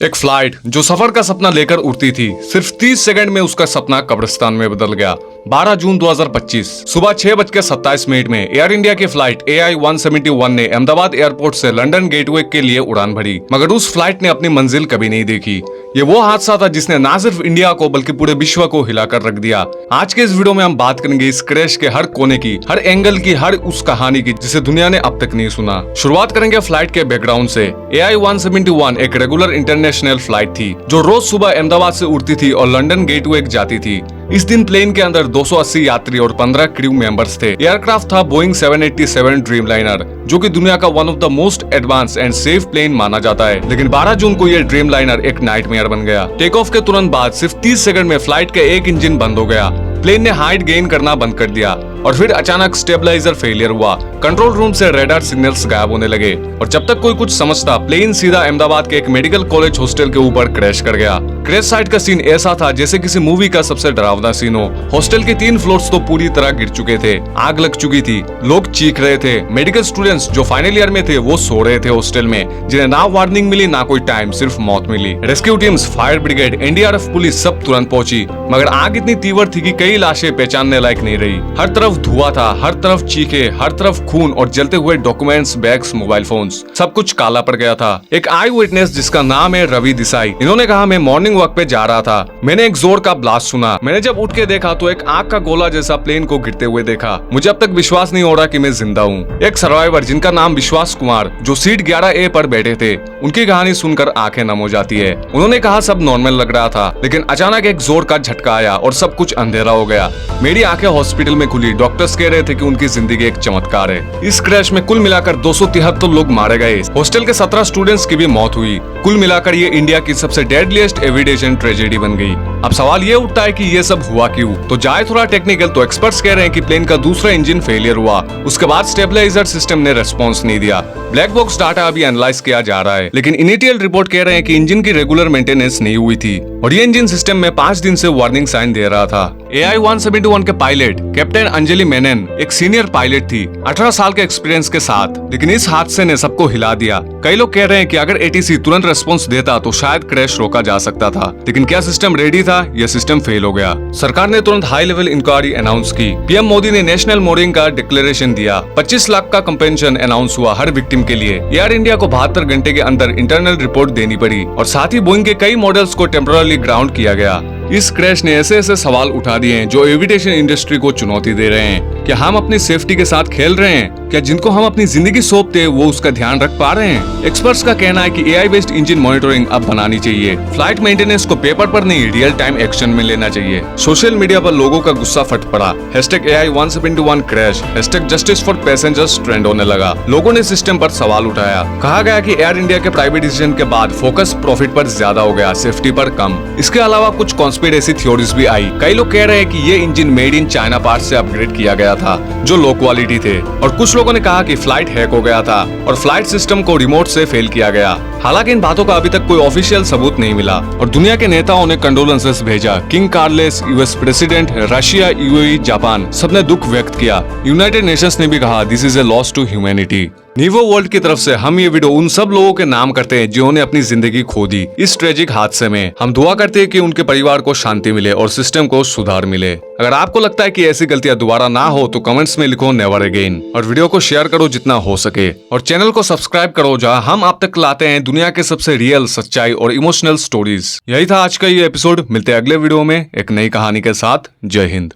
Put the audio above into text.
एक फ्लाइट जो सफर का सपना लेकर उड़ती थी, सिर्फ 30 सेकंड में उसका सपना कब्रिस्तान में बदल गया। 12 जून 2025 सुबह 6:27 में एयर इंडिया की फ्लाइट AI-171 ने अहमदाबाद एयरपोर्ट से लंदन गेटवे के लिए उड़ान भरी, मगर उस फ्लाइट ने अपनी मंजिल कभी नहीं देखी। ये वो हादसा था जिसने न सिर्फ इंडिया को बल्कि पूरे विश्व को हिलाकर रख दिया। आज के इस वीडियो में हम बात करेंगे इस क्रैश के हर कोने की, हर एंगल की, हर उस कहानी की जिसे दुनिया ने अब तक नहीं सुना। शुरुआत करेंगे फ्लाइट के बैकग्राउंड से। AI-171 एक रेगुलर इंटरनेशनल फ्लाइट थी जो रोज सुबह अहमदाबाद से उड़ती थी और लंदन गेटवे जाती थी। इस दिन प्लेन के अंदर 280 यात्री और 15 क्रू मेंबर्स थे। एयरक्राफ्ट था बोइंग 787 ड्रीमलाइनर, जो कि दुनिया का one of the most advance and safe plane माना जाता है। लेकिन 12 जून को यह ड्रीमलाइनर एक नाइटमेयर बन गया। टेक ऑफ के तुरंत बाद सिर्फ 30 सेकंड में फ्लाइट का एक इंजन बंद हो गया। प्लेन ने हाइट गेन करना बंद कर दिया और फिर अचानक स्टेबलाइजर फेलियर हुआ। कंट्रोल रूम से रेडार सिग्नल्स गायब होने लगे और जब तक कोई कुछ समझता, प्लेन सीधा अहमदाबाद के एक मेडिकल कॉलेज हॉस्टल के ऊपर क्रैश कर गया। क्रैश साइट का सीन ऐसा था जैसे किसी मूवी का सबसे डरावना सीन हो। हॉस्टल के 3 फ्लोर्स तो पूरी तरह गिर चुके थे, आग लग चुकी थी, लोग चीख रहे थे। मेडिकल स्टूडेंट्स जो फाइनल ईयर में थे वो सो रहे थे हॉस्टल में, जिन्हें ना वार्निंग मिली ना कोई टाइम, सिर्फ मौत मिली। Rescue teams, fire brigade, NDRF police सब तुरंत पहुंची, मगर आग इतनी तीव्र थी कि कई लाशें पहचानने लायक नहीं रही। हर तरफ धुआं था, हर तरफ चीखे, हर तरफ खून और जलते हुए डॉक्यूमेंट्स, बैग्स, मोबाइल फोन्स, सब कुछ काला पड़ गया था। एक आई विटनेस जिसका नाम है रवि देसाई, इन्होंने कहा, मैं मॉर्निंग वॉक पे जा रहा था, मैंने एक जोर का ब्लास्ट सुना। मैंने जब उठ के देखा तो एक आग का गोला जैसा प्लेन को गिरते हुए देखा। मुझे अब तक विश्वास नहीं हो रहा कि मैं जिंदा हूँ। एक सर्वाइवर जिनका नाम विश्वास कुमार, जो सीट 11A पर बैठे थे, उनकी कहानी सुनकर आंखें नम हो जाती है। उन्होंने कहा, सब नॉर्मल लग रहा था, लेकिन अचानक एक जोर का झटका आया और सब कुछ अंधेरा हो गया। मेरी आंखें हॉस्पिटल में खुली, डॉक्टर्स कह रहे थे कि उनकी जिंदगी एक चमत्कार है। इस क्रैश में कुल मिलाकर 273 लोग मारे गए। हॉस्टल के 17 स्टूडेंट्स की भी मौत हुई। कुल मिलाकर ये इंडिया की सबसे डेडलीस्ट एविएशन ट्रेजेडी बन गई। अब सवाल ये उठता है कि ये सब हुआ क्यों? तो जाए थोड़ा टेक्निकल, तो एक्सपर्ट्स कह रहे हैं कि प्लेन का दूसरा इंजन फेलियर हुआ, उसके बाद स्टेबलाइजर सिस्टम ने रेस्पॉन्स नहीं दिया। ब्लैक बॉक्स डाटा अभी एनालाइज किया जा रहा है, लेकिन इनिशियल रिपोर्ट कह रहे हैं कि इंजन की रेगुलर मेंटेनेंस नहीं हुई थी और ये इंजन सिस्टम में 5 दिन से वार्निंग साइन दे रहा था। AI-171 के पायलट कैप्टन अंजलि मेनन एक सीनियर पायलट थी, 18 साल के एक्सपीरियंस के साथ, लेकिन इस हादसे ने सबको हिला दिया। कई लोग कह रहे हैं कि अगर ATC तुरंत रेस्पॉन्स देता तो शायद क्रैश रोका जा सकता था, लेकिन क्या सिस्टम रेडी था? यह सिस्टम फेल हो गया। सरकार ने तुरंत हाई लेवल इंक्वायरी अनाउंस की। PM मोदी ने नेशनल मोर्निंग का डिक्लेरेशन दिया। 25 लाख का कंपेंशन अनाउंस हुआ हर विक्टिम के लिए। एयर इंडिया को 72 घंटे के अंदर इंटरनल रिपोर्ट देनी पड़ी और साथ ही बोइंग के कई मॉडल्स को टेम्पररी ग्राउंड किया गया। इस क्रैश ने ऐसे ऐसे सवाल उठा दिए हैं जो एविएशन इंडस्ट्री को चुनौती दे रहे हैं। क्या हम अपनी सेफ्टी के साथ खेल रहे हैं? क्या जिनको हम अपनी जिंदगी सौंपते वो उसका ध्यान रख पा रहे हैं? एक्सपर्ट्स का कहना है कि AI बेस्ड इंजन मॉनिटरिंग अब बनानी चाहिए। फ्लाइट मेंटेनेंस को पेपर पर नहीं, रियल टाइम एक्शन में लेना चाहिए। सोशल मीडिया पर लोगों का गुस्सा फट पड़ा। #AI-171 crash, #justice for passengers trend होने लगा। लोगों ने सिस्टम पर सवाल उठाया। कहा गया कि एयर इंडिया के प्राइवेटाइजेशन के बाद फोकस प्रॉफिट पर ज्यादा हो गया, सेफ्टी पर कम। इसके अलावा कुछ कॉन्स्पिरेसी थ्योरीज भी आई। कई लोग कह रहे हैं कि ये engine made in China part से अपग्रेड किया गया था जो लो क्वालिटी थे, और कुछ लोगों ने कहा कि फ्लाइट हैक हो गया था और फ्लाइट सिस्टम को रिमोट से फेल किया गया। हालांकि इन बातों का अभी तक कोई ऑफिशियल सबूत नहीं मिला और दुनिया के नेताओं ने कंडोलेंसेस भेजा। King Charles, US president, Russia, UAE, Japan, सबने दुख व्यक्त किया। यूनाइटेड नेशंस ने भी कहा, this is a loss to humanity. नीवो वर्ल्ड की तरफ से हम ये वीडियो उन सब लोगों के नाम करते हैं जिन्होंने अपनी जिंदगी खो दी इस ट्रेजिक हादसे में। हम दुआ करते हैं कि उनके परिवार को शांति मिले और सिस्टम को सुधार मिले। अगर आपको लगता है कि ऐसी गलतियां दोबारा ना हो तो कमेंट्स में लिखो नेवर अगेन, और वीडियो को शेयर करो जितना हो सके, और चैनल को सब्सक्राइब करो जहां हम आप तक लाते हैं दुनिया के सबसे रियल, सच्चाई और इमोशनल स्टोरीज। यही था आज का ये एपिसोड। मिलते हैं अगले वीडियो में एक नई कहानी के साथ। जय हिंद।